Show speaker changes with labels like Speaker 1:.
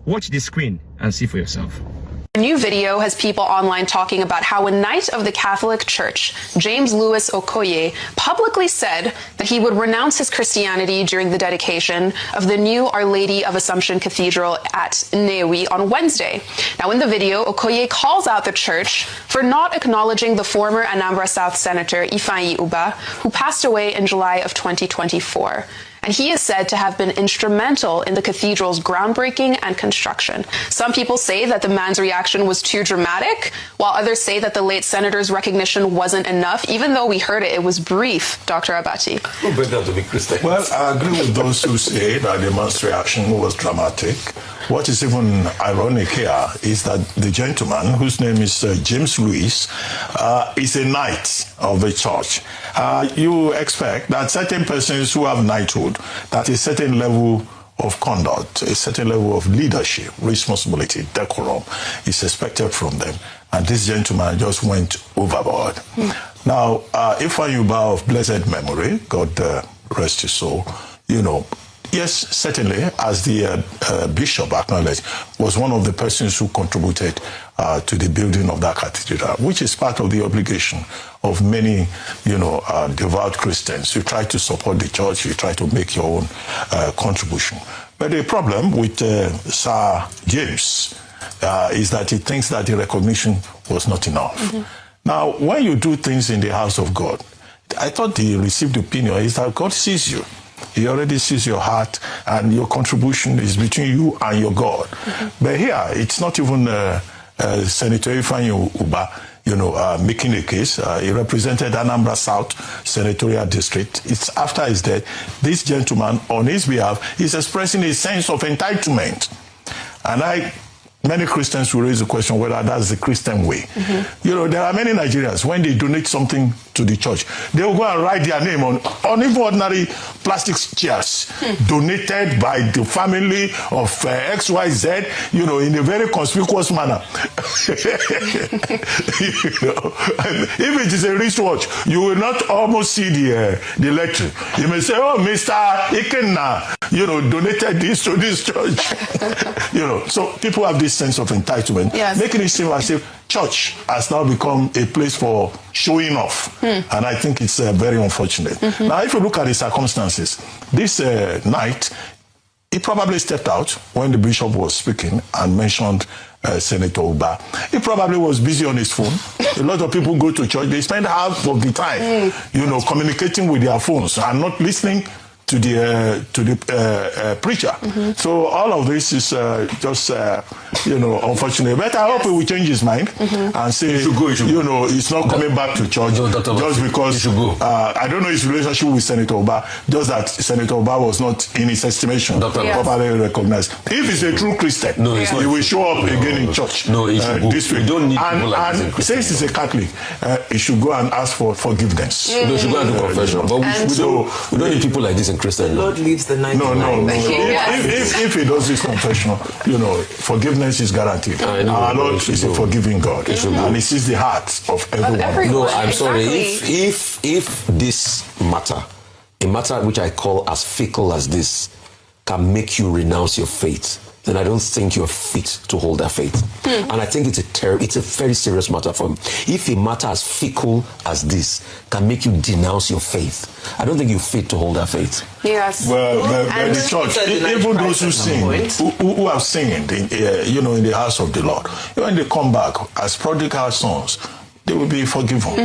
Speaker 1: Watch the screen and see for yourself.
Speaker 2: A new video has people online talking about how a knight of the Catholic Church, James Louis Okoye, publicly said that he would renounce his Christianity during the dedication of the new Our Lady of Assumption Cathedral at Nnewi on Wednesday. Now, in the video, Okoye calls out the church for not acknowledging the former Anambra South Senator Ifeanyi Uba, who passed away in July of 2024. And he is said to have been instrumental in the cathedral's groundbreaking and construction. Some people say that the man's reaction was too dramatic, while others say that the late senator's recognition wasn't enough. Even though we heard it was brief. Dr. Abati.
Speaker 3: Who better to be Christian?
Speaker 4: Well, I agree with those who say that the man's reaction was dramatic. What is even ironic here is that the gentleman, whose name is James Louis, is a knight of the church. You expect that certain persons who have knighthood, that a certain level of conduct, a certain level of leadership, responsibility, decorum is expected from them. And this gentleman just went overboard. Now, Ifeanyi Uba of blessed memory, God rest his soul, yes, certainly, as the bishop acknowledged, was one of the persons who contributed to the building of that cathedral, which is part of the obligation of many, devout Christians. You try to support the church, you try to make your own contribution. But the problem with Sir James is that he thinks that the recognition was not enough. Now, when you do things in the house of God, I thought the received opinion is that God sees you. He already sees your heart, and your contribution is between you and your God. But here, it's not even Senator Ifeanyi Uba, making a case. He represented Anambra South Senatorial District. It's after his death. This gentleman, on his behalf, is expressing a sense of entitlement. And many Christians will raise the question whether that's the Christian way. There are many Nigerians, when they donate something to the church, they will go and write their name on even ordinary plastic chairs, donated by the family of XYZ, in a very conspicuous manner. If it is a wristwatch, you will not almost see the letter. You may say, oh, Mr. Ikenna, donated this to this church. So people have this sense of entitlement, making it seem as if church has now become a place for showing off. And I think it's very unfortunate. Now, if you look at the circumstances, this night, he probably stepped out when the bishop was speaking and mentioned Senator Uba. He probably was busy on his phone. A lot of people go to church, they spend half of the time, communicating with their phones and not listening to the preacher. So all of this is just unfortunate. But I hope he will change his mind and say, he's not coming back to church just because I don't know his relationship with Senator Uba, just that Senator Uba was not in his estimation properly recognized. If he's a true Christian, he will show up again in church this week.
Speaker 3: Don't need people like this in Christian.
Speaker 4: Since he's a Catholic, he should go and ask for forgiveness.
Speaker 3: We should go and do confession. But we don't need people like this in Christian.
Speaker 5: The Lord leaves the 99.
Speaker 4: No. If he does this confession, forgiveness is guaranteed. Our Lord is a forgiving God, and He sees the heart of everyone.
Speaker 3: No, I'm sorry. If this matter, a matter which I call as fickle as this, can make you renounce your faith, then I don't think you're fit to hold that faith. And I think it's a very serious matter for me. If a matter as fickle as this can make you denounce your faith, I don't think you're fit to hold that faith.
Speaker 2: Yes.
Speaker 4: Well, the church, even those who sing, who have sinned, in the house of the Lord, when they come back as prodigal sons, they will be forgiven.